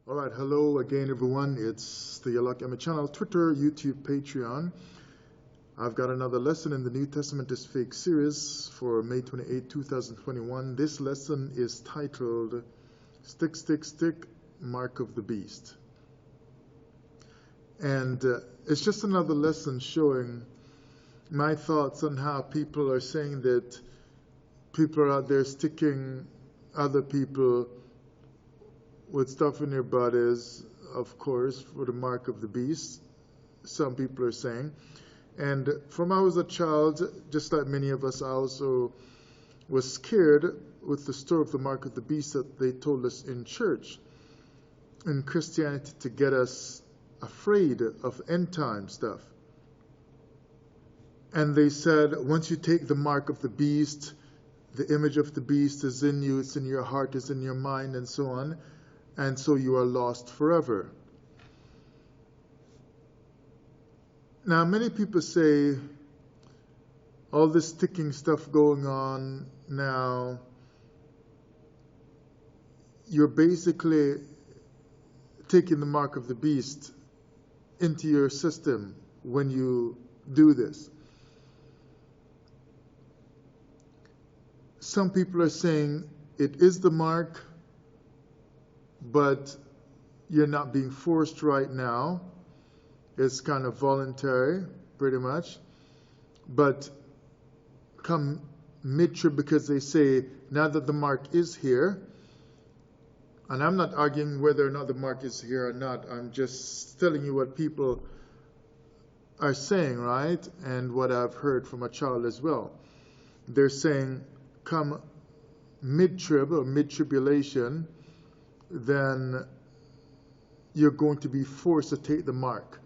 All right, hello again, everyone. It's the Yalak Emma channel, Twitter, YouTube, Patreon. I've got another lesson in the New Testament is Fake series for May 28, 2021. This lesson is titled Stick, Stick, Stick, Mark of the Beast. And it's just another lesson showing my thoughts on how people are saying that people are out there sticking other people with stuff in their bodies, of course, for the mark of the beast, some people are saying. And from I was a child, just like many of us, I also was scared with the story of the mark of the beast that they told us in church, in Christianity, to get us afraid of end time stuff. And they said, once you take the mark of the beast, the image of the beast is in you, it's in your heart, it's in your mind, and so on. And so you are lost forever. Now, many people say all this sticking stuff going on now, you're basically taking the mark of the beast into your system when you do this. Some people are saying it is the mark, but you're not being forced right now. It's kind of voluntary, pretty much. But come mid-trib, because they say, now that the mark is here, and I'm not arguing whether or not the mark is here or not, I'm just telling you what people are saying, right? And what I've heard from a child as well. They're saying, come mid-trib or mid-tribulation, then you're going to be forced to take the mark.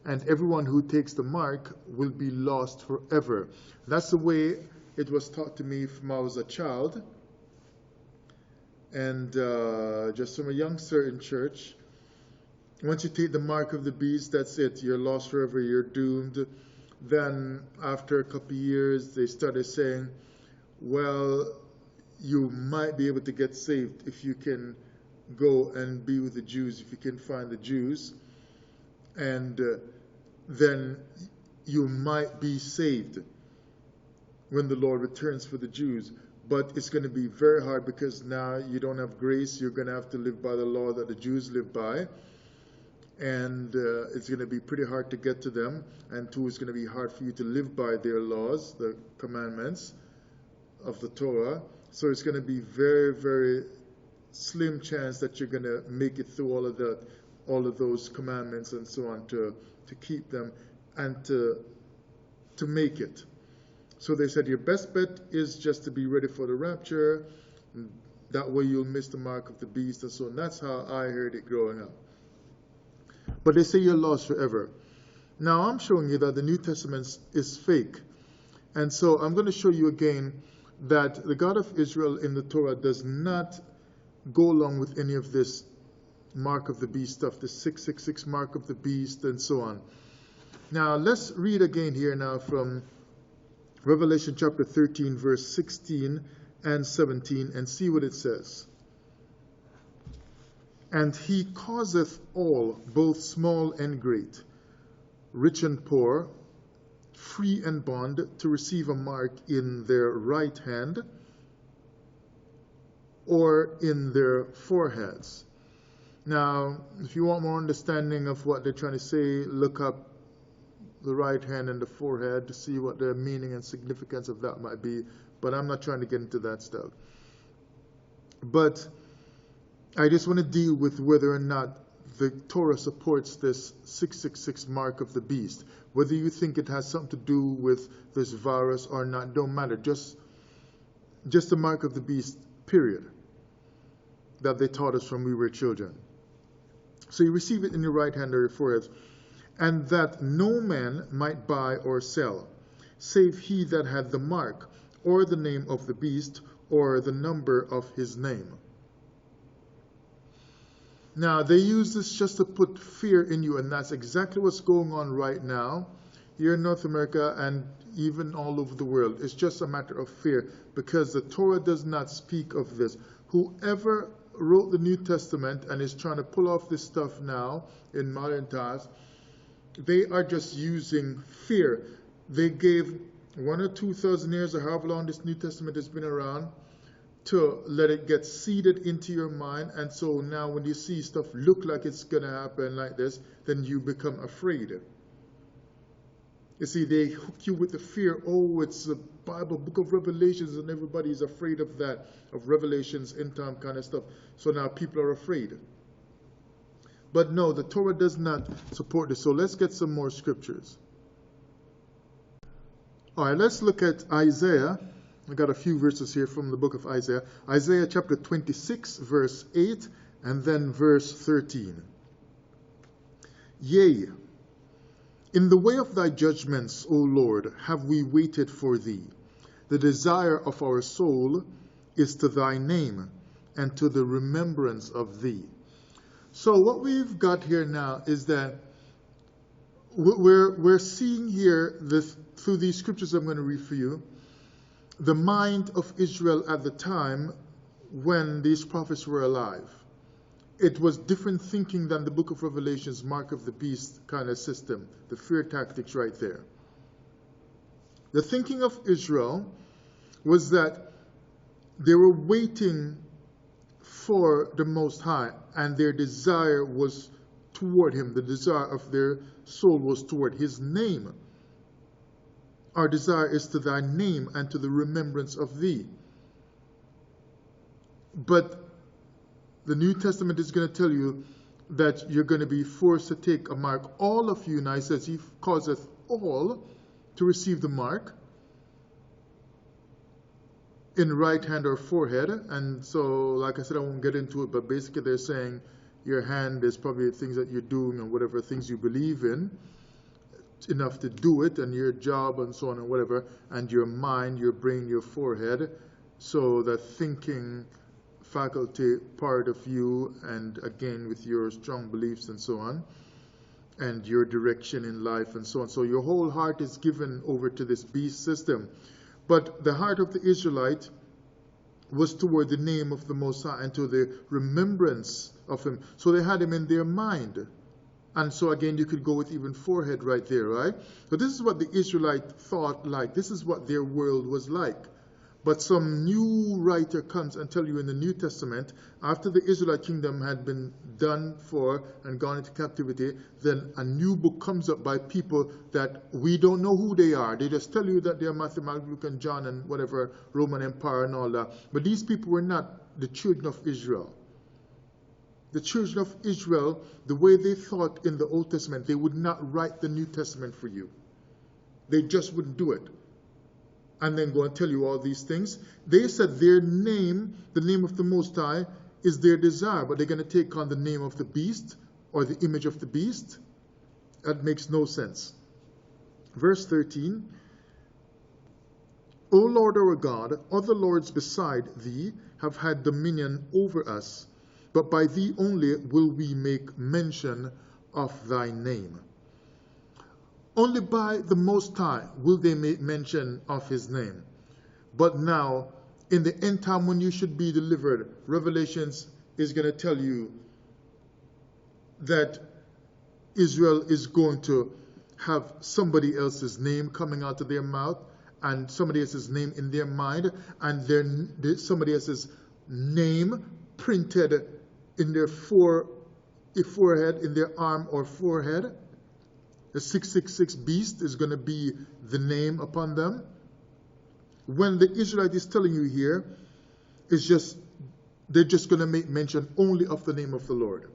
And everyone who takes the mark will be lost forever. That's the way it was taught to me from I was a child. And just from a youngster in church, once you take the mark of the beast, that's it. You're lost forever, you're doomed. Then after a couple of years, they started saying, well, you might be able to get saved if you can go and be with the Jews, if you can find the Jews, and then you might be saved when the Lord returns for the Jews. But it's going to be very hard, because now you don't have grace. You're going to have to live by the law that the Jews live by, and it's going to be pretty hard to get to them, and too, it's going to be hard for you to live by their laws, the commandments of the Torah. So it's going to be very, very slim chance that you're going to make it through all of those commandments and so on, to keep them and to make it. So they said your best bet is just to be ready for the rapture. That way you'll miss the mark of the beast and so on. That's how I heard it growing up. But they say you're lost forever. Now I'm showing you that the New Testament is fake. And so I'm going to show you again that the God of Israel in the Torah does not go along with any of this mark of the beast stuff, the 666 mark of the beast and so on. Now let's read again here now from Revelation chapter 13 verse 16 and 17 and see what it says. And he causeth all, both small and great, rich and poor, free and bond, to receive a mark in their right hand or in their foreheads. Now, if you want more understanding of what they're trying to say, look up the right hand and the forehead to see what the meaning and significance of that might be. But I'm not trying to get into that stuff. But I just want to deal with whether or not the Torah supports this 666 mark of the beast. Whether you think it has something to do with this virus or not, don't matter. Just the mark of the beast, period, that they taught us when we were children. So you receive it in your right hand or your forehead, and that no man might buy or sell, save he that had the mark, or the name of the beast, or the number of his name. Now, they use this just to put fear in you, and that's exactly what's going on right now here in North America and even all over the world. It's just a matter of fear, because the Torah does not speak of this. Whoever wrote the New Testament and is trying to pull off this stuff now in modern times, they are just using fear. They gave 1,000 or 2,000 years, or however long this New Testament has been around, to let it get seeded into your mind. And so now when you see stuff look like it's going to happen like this, then you become afraid. You see, they hook you with the fear. Oh, it's the Bible, book of Revelations, and everybody's afraid of that, of Revelations, end time kind of stuff. So now people are afraid. But no, the Torah does not support this. So let's get some more scriptures. All right, let's look at Isaiah. I got a few verses here from the book of Isaiah. Isaiah chapter 26, verse 8, and then verse 13. Yea, in the way of thy judgments, O Lord, have we waited for thee. The desire of our soul is to thy name and to the remembrance of thee. So what we've got here now is that we're seeing here this, through these scriptures I'm going to read for you, the mind of Israel at the time when these prophets were alive. It was different thinking than the book of Revelation's mark of the beast kind of system, the fear tactics right there. The thinking of Israel was that they were waiting for the Most High, and their desire was toward Him. The desire of their soul was toward His name. Our desire is to thy name and to the remembrance of thee. But the New Testament is going to tell you that you're going to be forced to take a mark. All of you, now it says, He causeth all to receive the mark in right hand or forehead. And so, like I said, I won't get into it, but basically they're saying your hand is probably things that you're doing and whatever things you believe in, enough to do it, and your job and so on and whatever, and your mind, your brain, your forehead, so that thinking faculty part of you, and again with your strong beliefs and so on, and your direction in life and so on. So your whole heart is given over to this beast system. But the heart of the Israelite was toward the name of the Most High and to the remembrance of Him. So they had Him in their mind. And so again, you could go with even forehead right there, right? So this is what the Israelite thought like. This is what their world was like. But some new writer comes and tell you in the New Testament, after the Israelite kingdom had been done for and gone into captivity, then a new book comes up by people that we don't know who they are. They just tell you that they are Matthew, Mark, Luke, and John and whatever, Roman Empire and all that. But these people were not the children of Israel. The children of Israel, the way they thought in the Old Testament, they would not write the New Testament for you. They just wouldn't do it. And then go and tell you all these things. They said their name, the name of the Most High, is their desire, but they're going to take on the name of the beast or the image of the beast. That makes no sense. Verse 13, O Lord our God, other lords beside thee have had dominion over us, but by thee only will we make mention of thy name. Only by the Most High will they make mention of His name. But now, in the end time when you should be delivered, Revelations is going to tell you that Israel is going to have somebody else's name coming out of their mouth, and somebody else's name in their mind, and somebody else's name printed in their forehead, in their arm or forehead. The 666 beast is going to be the name upon them. When the Israelite is telling you here, it's just, they're just going to make mention only of the name of the Lord.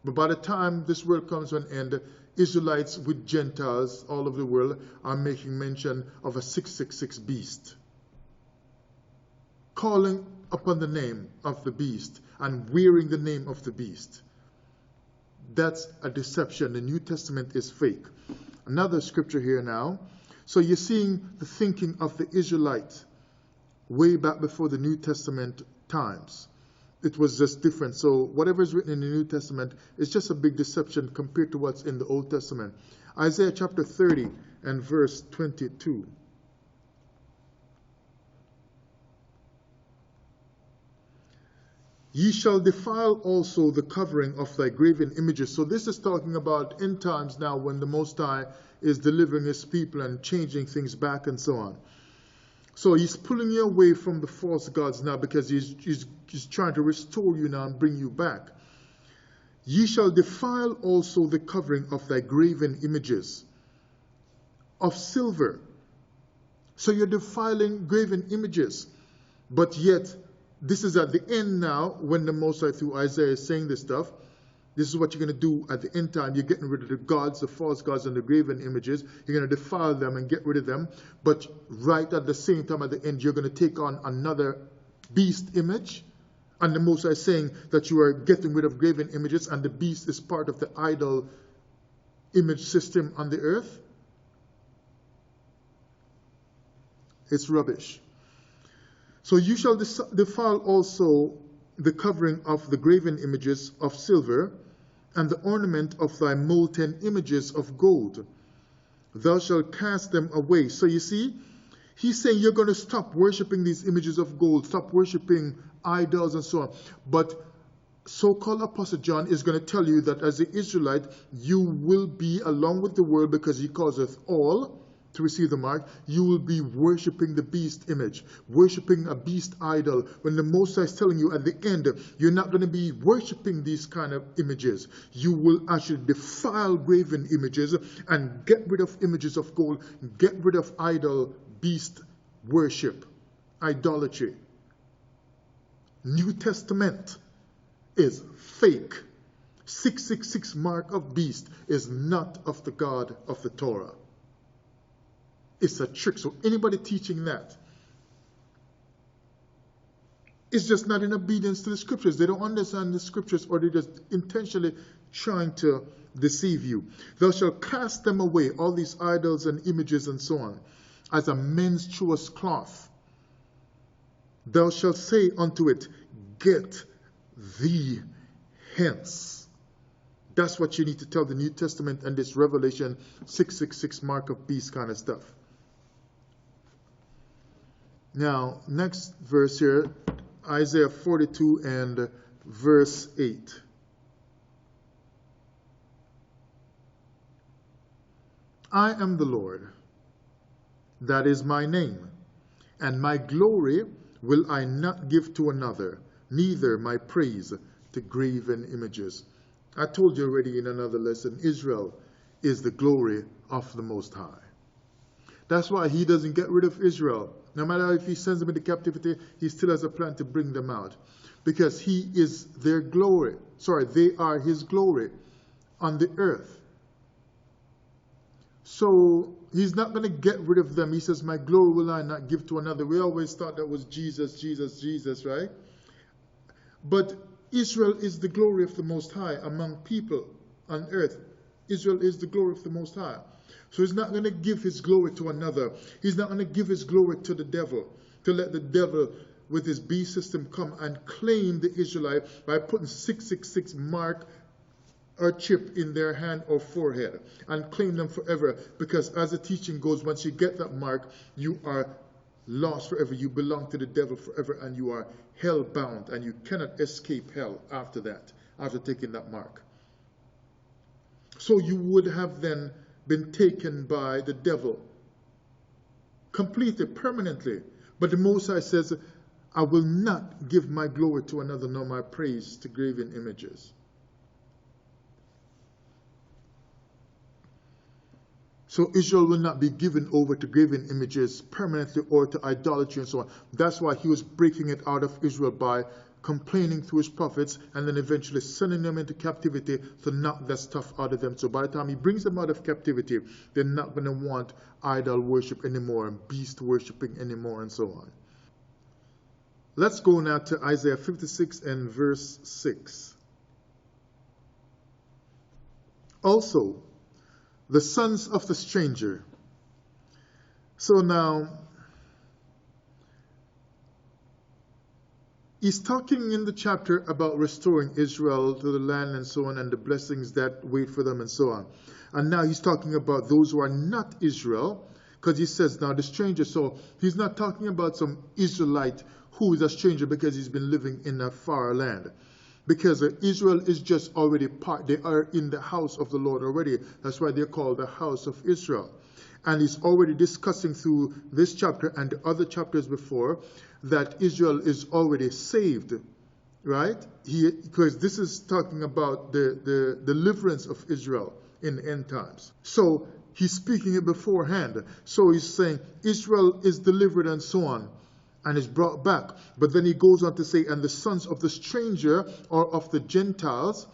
But by the time this world comes to an end, Israelites with Gentiles all over the world are making mention of a 666 beast, calling upon the name of the beast and wearing the name of the beast. That's a deception. The New Testament is fake. Another scripture here now. So you're seeing the thinking of the Israelites way back before the New Testament times. It was just different. So whatever is written in the New Testament is just a big deception compared to what's in the Old Testament. Isaiah chapter 30 and verse 22. Ye shall defile also the covering of thy graven images. So this is talking about end times now, when the Most High is delivering his people and changing things back and so on. So he's pulling you away from the false gods now, because he's trying to restore you now and bring you back. Ye shall defile also the covering of thy graven images of silver. So you're defiling graven images. But yet, this is at the end now, when the Most High through Isaiah is saying this stuff. This is what you're going to do at the end time. You're getting rid of the gods, the false gods, and the graven images. You're going to defile them and get rid of them. But right at the same time, at the end, you're going to take on another beast image. And the Most High is saying that you are getting rid of graven images, and the beast is part of the idol image system on the earth. It's rubbish. So you shall defile also the covering of the graven images of silver, and the ornament of thy molten images of gold. Thou shalt cast them away. So you see, he's saying you're going to stop worshiping these images of gold, stop worshiping idols and so on. But so-called Apostle John is going to tell you that as an Israelite, you will be along with the world, because he calls us all to receive the mark. You will be worshiping the beast image, worshiping a beast idol, when the Most High is telling you at the end, you're not going to be worshiping these kind of images. You will actually defile graven images and get rid of images of gold, get rid of idol beast worship, idolatry. New Testament is fake. 666 mark of beast is not of the God of the Torah. It's a trick. So anybody teaching that is just not in obedience to the scriptures. They don't understand the scriptures, or they're just intentionally trying to deceive you. Thou shalt cast them away, all these idols and images and so on, as a menstruous cloth. Thou shalt say unto it, get thee hence. That's what you need to tell the New Testament and this Revelation 666 mark of beast kind of stuff. Now, next verse here, Isaiah 42 and verse 8. I am the Lord, that is my name, and my glory will I not give to another, neither my praise to graven images. I told you already in another lesson, Israel is the glory of the Most High. That's why he doesn't get rid of Israel. No matter if he sends them into captivity, he still has a plan to bring them out. Because he is their glory. Sorry, they are his glory on the earth. So he's not going to get rid of them. He says, my glory will I not give to another. We always thought that was Jesus, Jesus, Jesus, right? But Israel is the glory of the Most High among people on earth. Israel is the glory of the Most High. So he's not going to give his glory to another. He's not going to give his glory to the devil, to let the devil with his beast system come and claim the Israelite by putting 666 mark or chip in their hand or forehead and claim them forever. Because as the teaching goes, once you get that mark, you are lost forever. You belong to the devil forever, and you are hell bound, and you cannot escape hell after that, after taking that mark. So you would have then been taken by the devil completely, permanently. But the Most High says, I will not give my glory to another, nor my praise to graven images. So Israel will not be given over to graven images permanently, or to idolatry and so on. That's why he was breaking it out of Israel by complaining through his prophets, and then eventually sending them into captivity to knock that stuff out of them. So by the time he brings them out of captivity, they're not going to want idol worship anymore, and beast worshiping anymore, and so on. Let's go now to Isaiah 56 and verse 6. Also, the sons of the stranger. So now, he's talking in the chapter about restoring Israel to the land and so on, and the blessings that wait for them and so on. And now he's talking about those who are not Israel, because he says now the stranger. So he's not talking about some Israelite who is a stranger because he's been living in a far land. Because Israel is just already part, they are in the house of the Lord already. That's why they're called the house of Israel. And he's already discussing through this chapter and the other chapters before that Israel is already saved, right? Because this is talking about the deliverance of Israel in the end times. So he's speaking it beforehand. So he's saying Israel is delivered and so on, and is brought back. But then he goes on to say, and the sons of the stranger or of the Gentiles,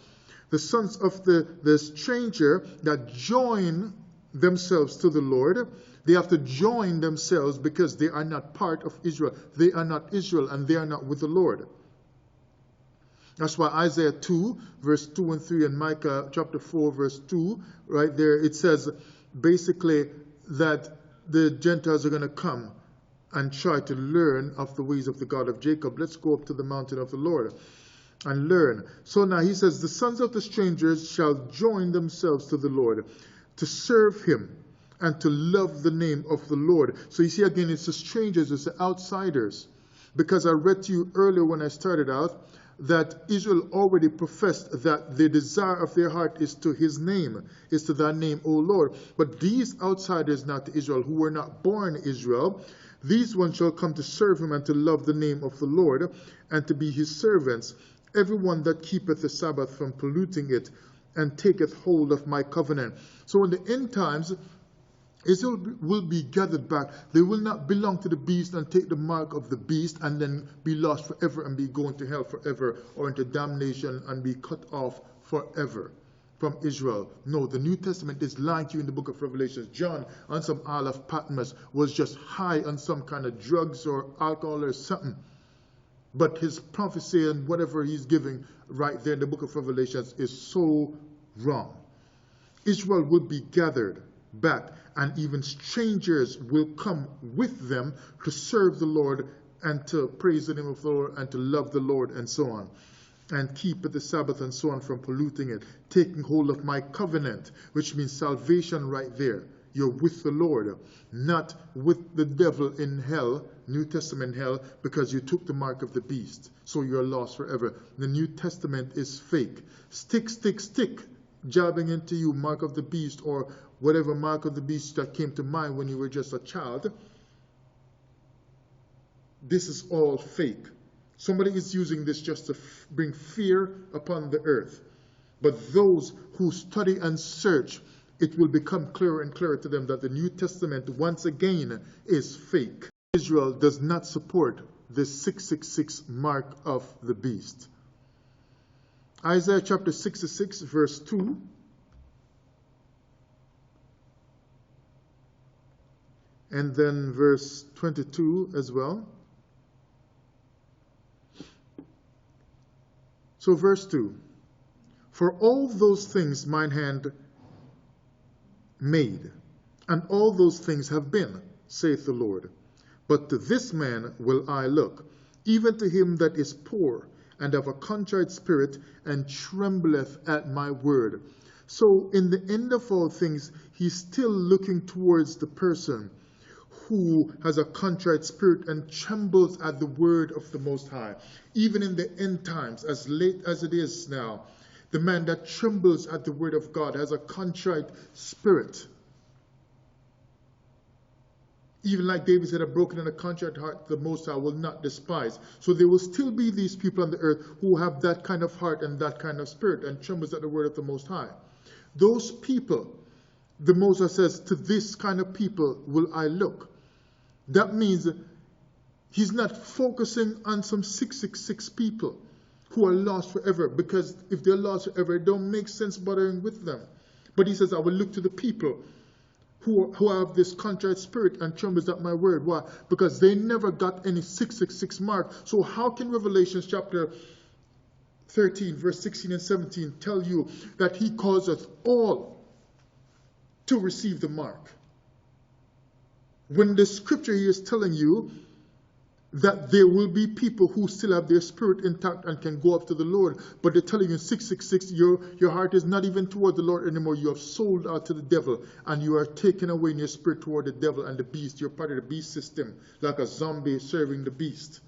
the sons of the stranger that join themselves to the Lord, they have to join themselves because they are not part of Israel. They are not Israel and they are not with the Lord. That's why Isaiah 2, verse 2 and 3, and Micah chapter 4, verse 2, right there, it says basically that the Gentiles are going to come and try to learn of the ways of the God of Jacob. Let's go up to the mountain of the Lord and learn. So now he says, the sons of the strangers shall join themselves to the Lord to serve him and to love the name of the Lord. So you see again, it's the strangers, it's the outsiders. Because I read to you earlier when I started out that Israel already professed that the desire of their heart is to his name, is to thy name, O Lord. But these outsiders, not to Israel, who were not born Israel, these ones shall come to serve him and to love the name of the Lord and to be his servants. Everyone that keepeth the Sabbath from polluting it and taketh hold of my covenant. So in the end times, Israel will be gathered back. They will not belong to the beast and take the mark of the beast and then be lost forever and be going to hell forever or into damnation and be cut off forever from Israel. No, the New Testament is lying to you in the book of Revelation. John, on some Isle of Patmos, was just high on some kind of drugs or alcohol or something. But his prophecy and whatever he's giving right there in the book of Revelations is so wrong. Israel will be gathered back, and even strangers will come with them to serve the Lord and to praise the name of the Lord and to love the Lord and so on, and keep the Sabbath and so on from polluting it, taking hold of my covenant, which means salvation right there. You're with the Lord, not with the devil in hell, New Testament hell, because you took the mark of the beast. So you're lost forever. The New Testament is fake. Stick, stick, stick, jabbing into you, mark of the beast, or whatever mark of the beast that came to mind when you were just a child. This is all fake. Somebody is using this just to bring fear upon the earth. But those who study and search, it will become clearer and clearer to them that the New Testament, once again, is fake. Israel does not support the 666 mark of the beast. Isaiah chapter 66, verse 2. And then verse 22 as well. So verse 2. For all those things mine hand made, and all those things have been, saith the Lord. But to this man will I look, even to him that is poor, and of a contrite spirit, and trembleth at my word. So in the end of all things, he's still looking towards the person who has a contrite spirit and trembles at the word of the Most High. Even in the end times, as late as it is now, the man that trembles at the word of God has a contrite spirit. Even like David said, a broken and a contrite heart the Most High will not despise. So there will still be these people on the earth who have that kind of heart and that kind of spirit and trembles at the word of the Most High. Those people, the Moses says, to this kind of people will I look. That means he's not focusing on some 666 people who are lost forever, because if they're lost forever, it don't make sense bothering with them. But he says, I will look to the people who have this contrite spirit and trembles at my word. Why? Because they never got any 666 mark. So how can Revelation chapter 13, verse 16 and 17 tell you that he calls us all to receive the mark, when the scripture here is telling you that there will be people who still have their spirit intact and can go up to the Lord, but they're telling you 666, your heart is not even toward the Lord anymore. You have sold out to the devil, and you are taken away in your spirit toward the devil and the beast. You're part of the beast system, like a zombie serving the beast.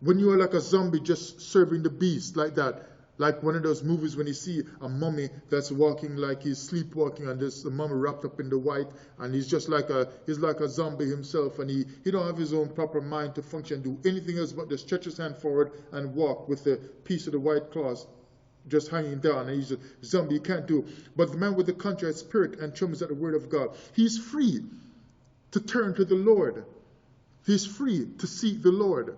When you are like a zombie just serving the beast like that, like one of those movies when you see a mummy that's walking like he's sleepwalking, and there's a mummy wrapped up in the white, and he's like a zombie himself, and he don't have his own proper mind to function, do anything else but just stretch his hand forward and walk with a piece of the white cloth just hanging down, and he's a zombie, he can't do. But the man with the contrite spirit and trembles at the word of God, he's free to turn to the Lord. He's free to seek the Lord,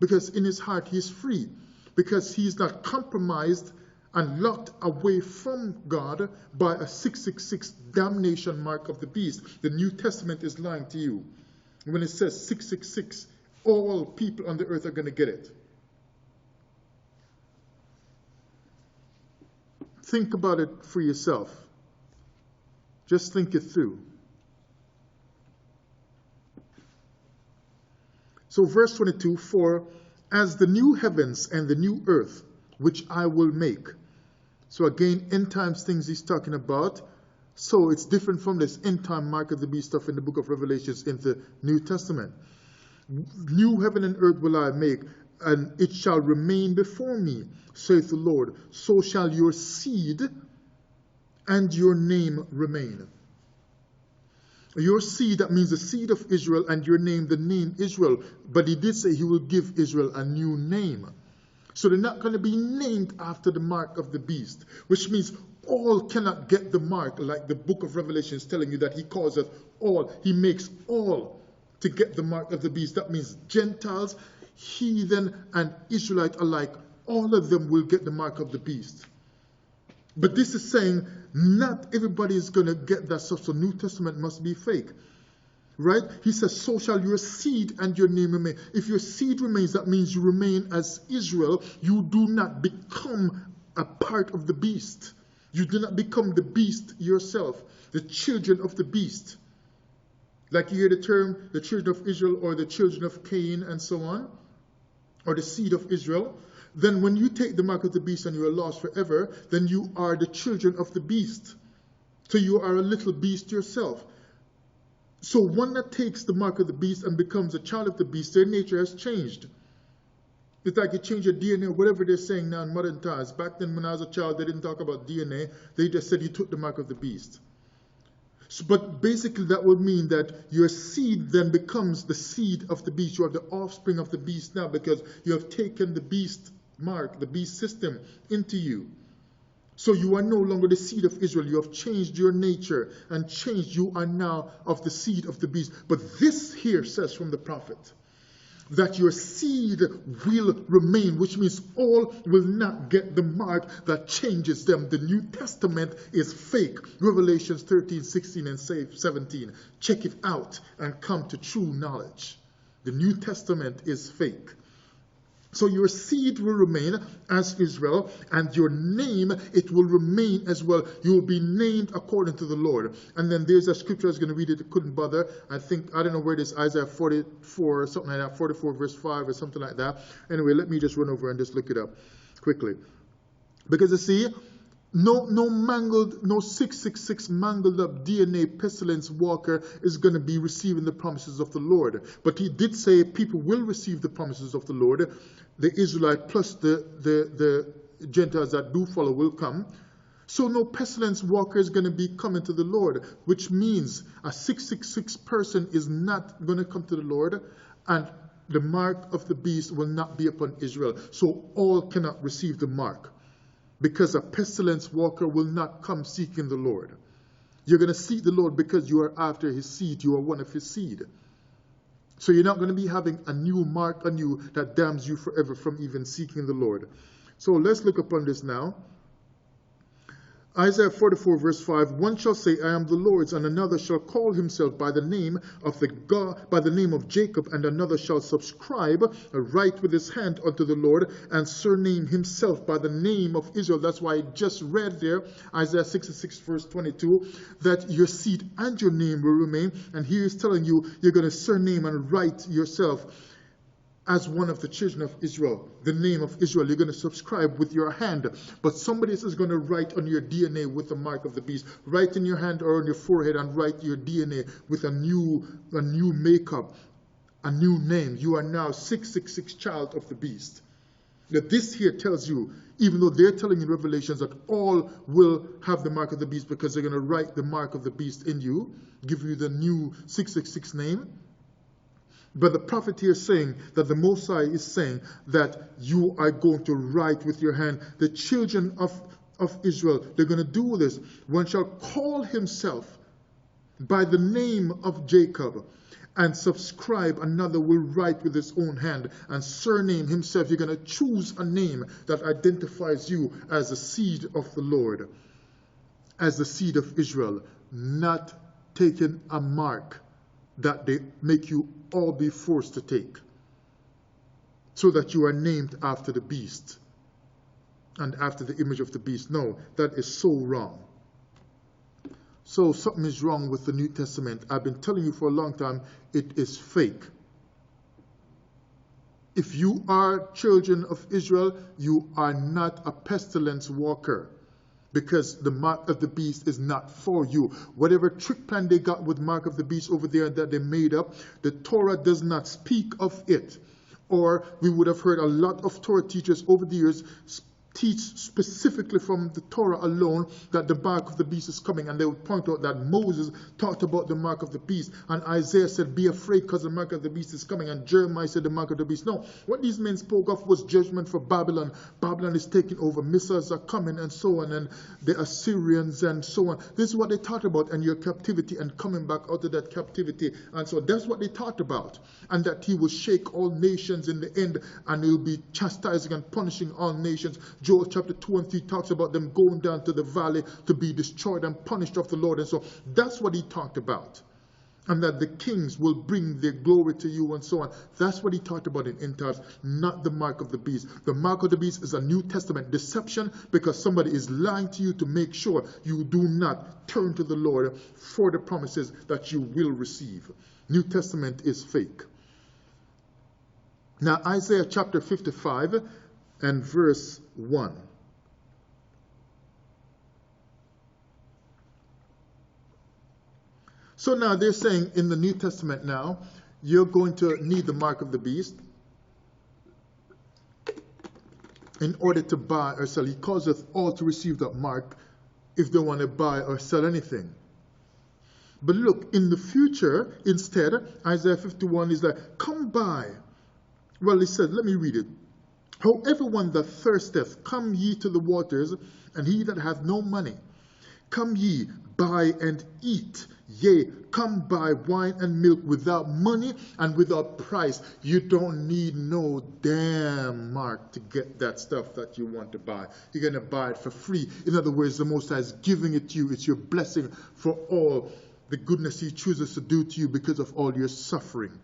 because in his heart he's free, because he's not compromised and locked away from God by a 666 damnation mark of the beast. The New Testament is lying to you. When it says 666, all people on the earth are going to get it. Think about it for yourself. Just think it through. So verse 22, for as the new heavens and the new earth, which I will make. So again, end times things he's talking about. So it's different from this end time mark of the beast stuff in the book of Revelations in the New Testament. New heaven and earth will I make, and it shall remain before me, saith the Lord. So shall your seed and your name remain. Your seed, that means the seed of Israel, and your name, the name Israel. But he did say he will give Israel a new name. So they're not going to be named after the mark of the beast, which means all cannot get the mark, like the book of Revelation is telling you that he calls it all. He makes all to get the mark of the beast. That means Gentiles, heathen, and Israelite alike, all of them will get the mark of the beast. But this is saying not everybody is going to get that stuff, so New Testament must be fake. Right? He says, so shall your seed and your name remain. If your seed remains, that means you remain as Israel. You do not become a part of the beast. You do not become the beast yourself, the children of the beast. Like you hear the term, the children of Israel, or the children of Cain, and so on, or the seed of Israel. Then when you take the mark of the beast and you are lost forever, then you are the children of the beast. So you are a little beast yourself. So one that takes the mark of the beast and becomes a child of the beast, their nature has changed. It's like you change your DNA, whatever they're saying now in modern times. Back then when I was a child, they didn't talk about DNA. They just said you took the mark of the beast. So, but basically that would mean that your seed then becomes the seed of the beast. You are the offspring of the beast now, because you have taken the beast mark, the beast system, into you. So you are no longer the seed of Israel. You have changed your nature and changed. You are now of the seed of the beast. But this here says from the prophet that your seed will remain, which means all will not get the mark that changes them. The New Testament is fake. Revelations 13, 16, and 17. Check it out and come to true knowledge. The New Testament is fake. So your seed will remain as Israel, and your name, it will remain as well. You will be named according to the Lord. And then there's a scripture I was going to read it, couldn't bother. I don't know where it is, Isaiah 44 or something like that, 44 verse 5 or something like that. Anyway, let me just run over and just look it up quickly. Because you see, no 666 mangled up DNA pestilence walker is going to be receiving the promises of the Lord. But he did say people will receive the promises of the Lord. The Israelite plus the Gentiles that do follow will come. So no pestilence walker is going to be coming to the Lord, which means a 666 person is not going to come to the Lord, and the mark of the beast will not be upon Israel. So all cannot receive the mark, because a pestilence walker will not come seeking the Lord. You're going to seek the Lord because you are after his seed. You are one of his seed. So you're not going to be having a new mark on you that damns you forever from even seeking the Lord. So let's look upon this now. Isaiah 44 verse 5, one shall say, I am the Lord's, and another shall call himself by the name of the God, by the name of Jacob, and another shall subscribe, write with his hand unto the Lord, and surname himself by the name of Israel. That's why I just read there, Isaiah 66 verse 22, that your seed and your name will remain. And here he's telling you, you're going to surname and write yourself as one of the children of Israel, the name of Israel. You're going to subscribe with your hand, but somebody else is going to write on your DNA with the mark of the beast. Write in your hand or on your forehead and write your DNA with a new makeup a new name. You are now 666, child of the beast. Now this here tells you, even though they're telling in Revelations that all will have the mark of the beast because they're going to write the mark of the beast in you, give you the new 666 name. But the prophet here is saying that the Most High is saying that you are going to write with your hand. The children of Israel, they're going to do this. One shall call himself by the name of Jacob and subscribe. Another will write with his own hand and surname himself. You're going to choose a name that identifies you as the seed of the Lord, as the seed of Israel, not taking a mark that they make you all be forced to take, so that you are named after the beast and after the image of the beast. No, that is so wrong. So something is wrong with the New Testament. I've been telling you for a long time, it is fake. If you are children of Israel, you are not a pestilence walker, because the mark of the beast is not for you. Whatever trick plan they got with mark of the beast over there that they made up, the Torah does not speak of it. Or we would have heard a lot of Torah teachers over the years teach specifically from the Torah alone that the mark of the beast is coming, and they would point out that Moses talked about the mark of the beast, and Isaiah said, be afraid because the mark of the beast is coming, and Jeremiah said the mark of the beast. No, what these men spoke of was judgment for Babylon. Babylon is taking over, missiles are coming, and so on, and the Assyrians and so on. This is what they taught about, and your captivity and coming back out of that captivity, and so that's what they taught about, and that he will shake all nations in the end, and he will be chastising and punishing all nations. Joel chapter 2 and 3 talks about them going down to the valley to be destroyed and punished of the Lord. And so that's what he talked about. And that the kings will bring their glory to you and so on. That's what he talked about in end times, not the mark of the beast. The mark of the beast is a New Testament deception, because somebody is lying to you to make sure you do not turn to the Lord for the promises that you will receive. New Testament is fake. Now Isaiah chapter 55 and verse 1. So now they're saying in the New Testament now, you're going to need the mark of the beast in order to buy or sell. He calls us all to receive that mark if they want to buy or sell anything. But look, in the future, instead, Isaiah 51 is like, come buy. Well, he said, let me read it. However, one that thirsteth, come ye to the waters, and he that hath no money, come ye, buy and eat. Yea, come buy wine and milk without money and without price. You don't need no damn mark to get that stuff that you want to buy. You're going to buy it for free. In other words, the Most High is giving it to you. It's your blessing for all the goodness he chooses to do to you because of all your suffering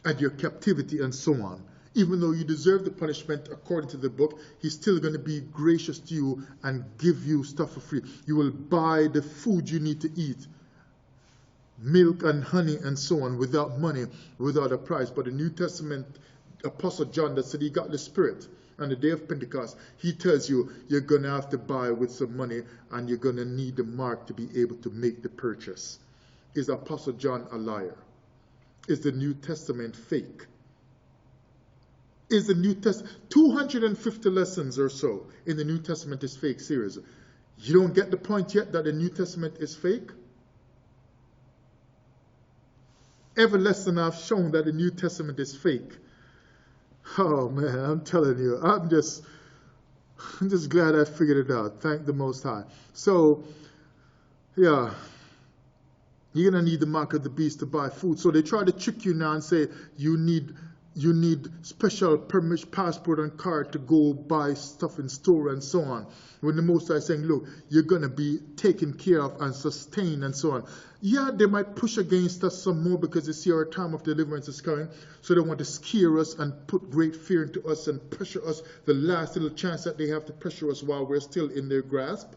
and your captivity and so on. Even though you deserve the punishment according to the book, he's still going to be gracious to you and give you stuff for free. You will buy the food you need to eat, milk and honey and so on, without money, without a price. But the New Testament Apostle John that said he got the Spirit on the day of Pentecost, he tells you you're going to have to buy with some money and you're going to need the mark to be able to make the purchase. Is Apostle John a liar? Is the New Testament fake? Is the New Testament 250 lessons or so in the New Testament is fake series? You don't get the point yet that the New Testament is fake? Every lesson I've shown that the New Testament is fake. Oh man, I'm telling you, I'm just glad I figured it out. Thank the Most High. So, yeah, you're gonna need the mark of the beast to buy food. So they try to trick you now and say you need special permission, passport and card to go buy stuff in store and so on. When the Most High is saying, look, you're going to be taken care of and sustained and so on. Yeah, they might push against us some more because they see our time of deliverance is coming. So they want to scare us and put great fear into us and pressure us, the last little chance that they have to pressure us while we're still in their grasp.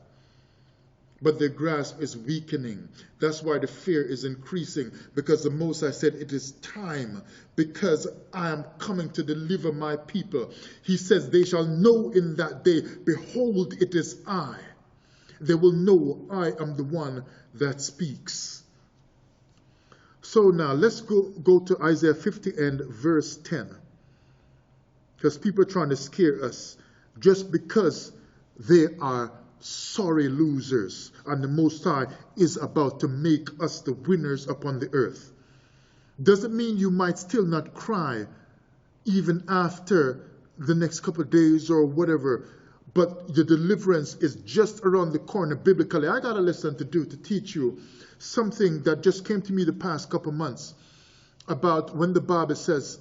But their grasp is weakening. That's why the fear is increasing, because the Most High said it is time, because I am coming to deliver my people. He says they shall know in that day, behold, it is I. They will know I am the one that speaks. So now let's go to Isaiah 50 and verse 10. Because people are trying to scare us just because they are sorry losers. And the Most High is about to make us the winners upon the earth. Doesn't mean you might still not cry even after the next couple of days or whatever. But your deliverance is just around the corner biblically. I got a lesson to do to teach you something that just came to me the past couple of months about when the Bible says,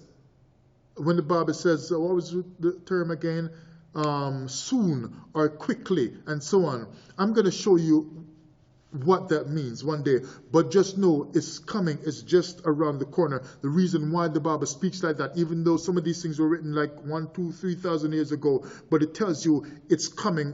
what was the term again? Soon or quickly and so on. I'm going to show you what that means one day, but just know it's coming. It's just around the corner. The reason why the Bible speaks like that, even though some of these things were written like 1, 2, 3,000 years ago, but it tells you it's coming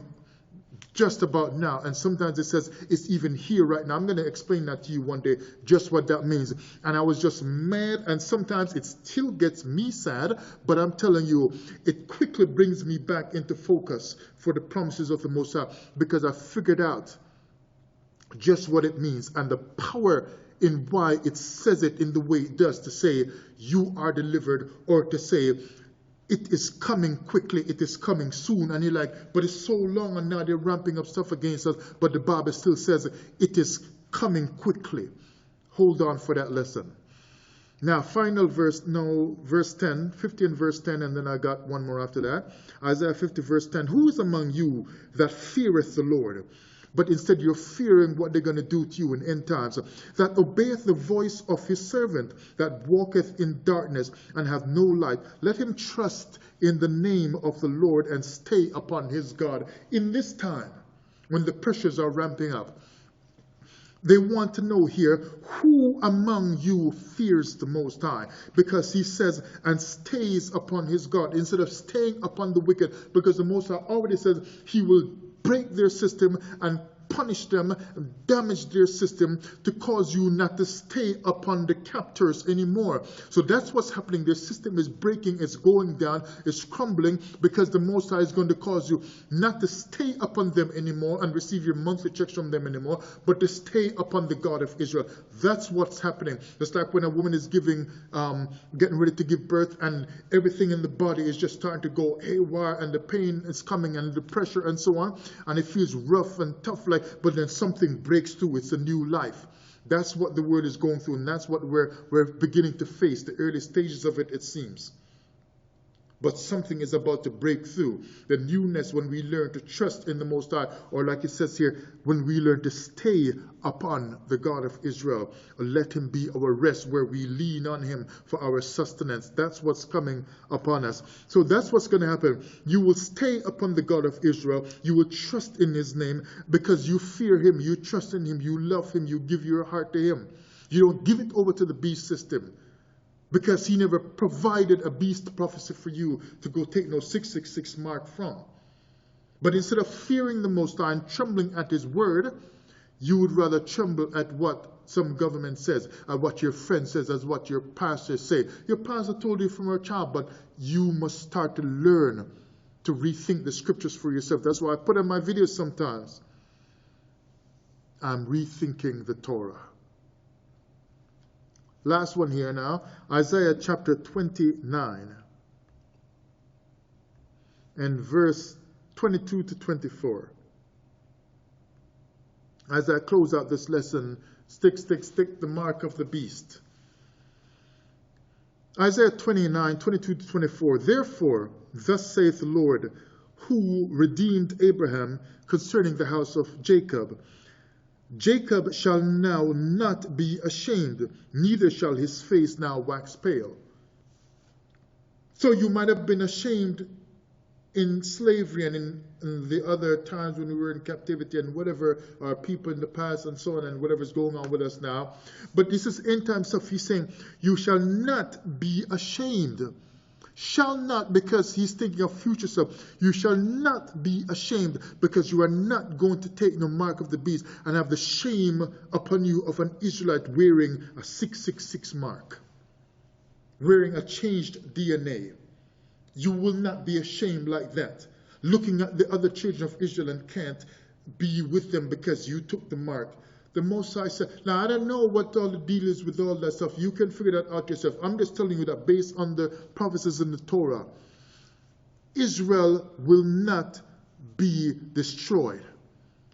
just about now. And sometimes it says it's even here right now. I'm going to explain that to you one day, just what that means. And I was just mad, and sometimes it still gets me sad, but I'm telling you, it quickly brings me back into focus for the promises of the Most High, because I figured out just what it means and the power in why it says it in the way it does, to say you are delivered, or to say it is coming quickly, it is coming soon. And you're like, but it's so long and now they're ramping up stuff against us, but the Bible still says it is coming quickly. Hold on for that lesson. Now, final verse, verse 10, 50 and verse 10, and then I got one more after that. Isaiah 50 verse 10, who is among you that feareth the Lord? But instead you're fearing what they're going to do to you in end times. That obeyeth the voice of his servant, that walketh in darkness and hath no light. Let him trust in the name of the Lord and stay upon his God. In this time, when the pressures are ramping up, they want to know here, who among you fears the Most High? Because he says, and stays upon his God, instead of staying upon the wicked, because the Most High already says he will break their system and punish them, damage their system, to cause you not to stay upon the captors anymore. So that's what's happening. Their system is breaking, it's going down, it's crumbling, because the Most High is going to cause you not to stay upon them anymore and receive your monthly checks from them anymore, but to stay upon the God of Israel. That's what's happening. Just like when a woman is getting ready to give birth, and everything in the body is just starting to go haywire, and the pain is coming, and the pressure and so on, and it feels rough and tough, but then something breaks through. It's a new life. That's what the world is going through, and that's what we're beginning to face, the early stages of it, it seems. But something is about to break through. The newness, when we learn to trust in the Most High, or like it says here, when we learn to stay upon the God of Israel, let him be our rest, where we lean on him for our sustenance. That's what's coming upon us. So that's what's going to happen. You will stay upon the God of Israel. You will trust in his name, because you fear him, you trust in him, you love him, you give your heart to him. You don't give it over to the beast system, because he never provided a beast prophecy for you to go take no 666 mark from. But instead of fearing the Most High and trembling at his word, you would rather tremble at what some government says, at what your friend says, as what your pastor say. Your pastor told you from a child, but you must start to learn to rethink the scriptures for yourself. That's why I put in my videos sometimes, I'm rethinking the Torah. Last one here now, Isaiah chapter 29 and verse 22 to 24. As I close out this lesson, stick the mark of the beast. Isaiah 29, 22 to 24. Therefore, thus saith the Lord, who redeemed Abraham concerning the house of Jacob. Jacob shall now not be ashamed, neither shall his face now wax pale. So you might have been ashamed in slavery and in the other times when we were in captivity and whatever, our people in the past and so on, and whatever's going on with us now. But this is end time stuff. He's saying, you shall not be ashamed. Shall not, because he's thinking of future stuff. You shall not be ashamed, because you are not going to take no mark of the beast and have the shame upon you of an Israelite wearing a 666 mark, wearing a changed DNA. You will not be ashamed like that, looking at the other children of Israel and can't be with them because you took the mark. The Most High said, now I don't know what all the deal is with all that stuff. You can figure that out yourself. I'm just telling you that based on the prophecies in the Torah, Israel will not be destroyed.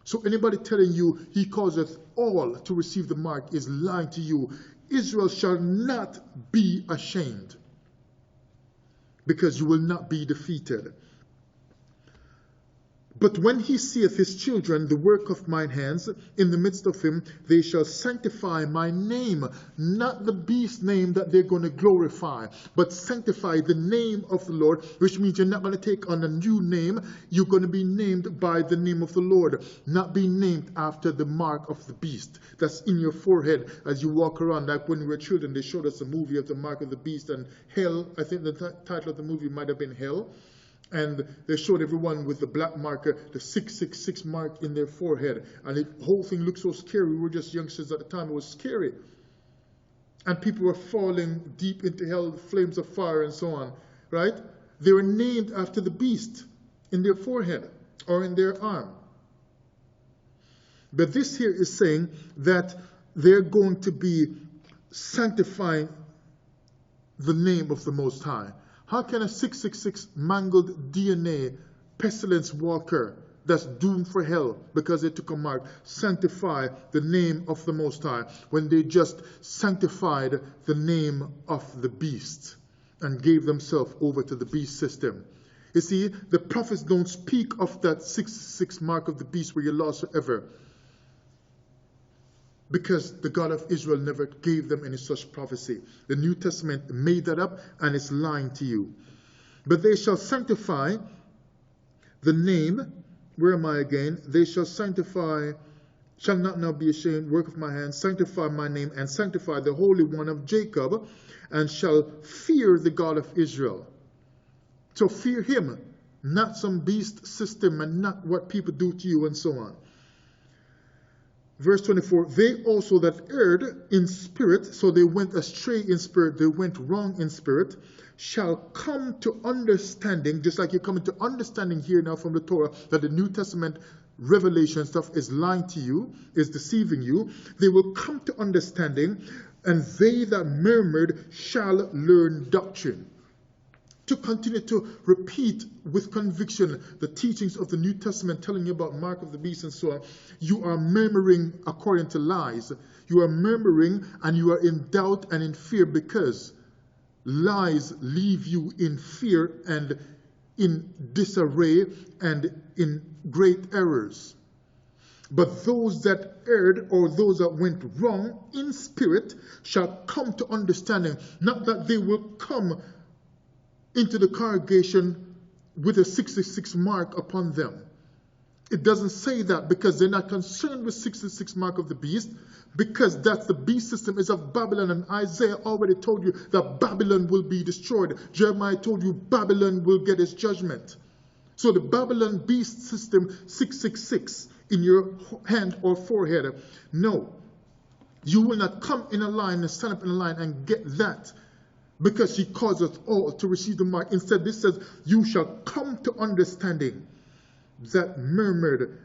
So anybody telling you he causeth all to receive the mark is lying to you. Israel shall not be ashamed, because you will not be defeated. But when he seeth his children, the work of mine hands, in the midst of him, they shall sanctify my name. Not the beast name that they're going to glorify, but sanctify the name of the Lord, which means you're not going to take on a new name. You're going to be named by the name of the Lord, not be named after the mark of the beast that's in your forehead as you walk around. Like when we were children, they showed us a movie of the mark of the beast and hell. I think the title of the movie might have been Hell. And they showed everyone with the black marker, the 666 mark in their forehead. And the whole thing looked so scary. We were just youngsters at the time. It was scary. And people were falling deep into hell, flames of fire and so on. Right? They were named after the beast in their forehead or in their arm. But this here is saying that they're going to be sanctifying the name of the Most High. How can a 666 mangled DNA pestilence walker that's doomed for hell because they took a mark sanctify the name of the Most High when they just sanctified the name of the beast and gave themselves over to the beast system? You see, the prophets don't speak of that 666 mark of the beast where you're lost forever, because the God of Israel never gave them any such prophecy. The New Testament made that up and it's lying to you. But they shall sanctify the name. Where am I again? They shall sanctify, shall not now be ashamed, work of my hands, sanctify my name and sanctify the Holy One of Jacob, and shall fear the God of Israel. So fear him, not some beast system and not what people do to you and so on. Verse 24, they also that erred in spirit, so they went astray in spirit, they went wrong in spirit, shall come to understanding, just like you're coming to understanding here now from the Torah, that the New Testament revelation stuff is lying to you, is deceiving you. They will come to understanding, and they that murmured shall learn doctrine. To continue to repeat with conviction the teachings of the New Testament telling you about mark of the beast and so on, you are murmuring according to lies. You are murmuring and you are in doubt and in fear, because lies leave you in fear and in disarray and in great errors. But those that erred, or those that went wrong in spirit, shall come to understanding. Not that they will come into the congregation with a 666 mark upon them. It doesn't say that, because they're not concerned with 666 mark of the beast, because that's the beast system is of Babylon, and Isaiah already told you that Babylon will be destroyed. Jeremiah told you Babylon will get its judgment. So the Babylon beast system 666 in your hand or forehead, no. You will not come in a line and stand up in a line and get that, because he causeth all to receive the mark. Instead, this says, you shall come to understanding that murmured,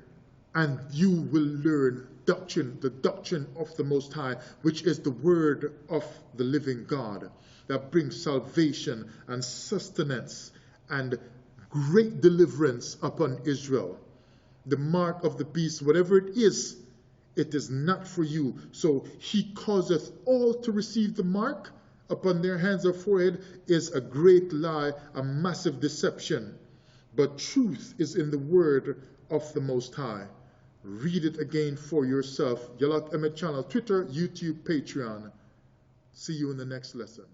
and you will learn doctrine, the doctrine of the Most High, which is the word of the living God, that brings salvation and sustenance and great deliverance upon Israel. The mark of the beast, whatever it is not for you. So he causeth all to receive the mark upon their hands or forehead is a great lie, a massive deception. But truth is in the word of the Most High. Read it again for yourself. Yalak Emmett channel, Twitter, YouTube, Patreon. See you in the next lesson.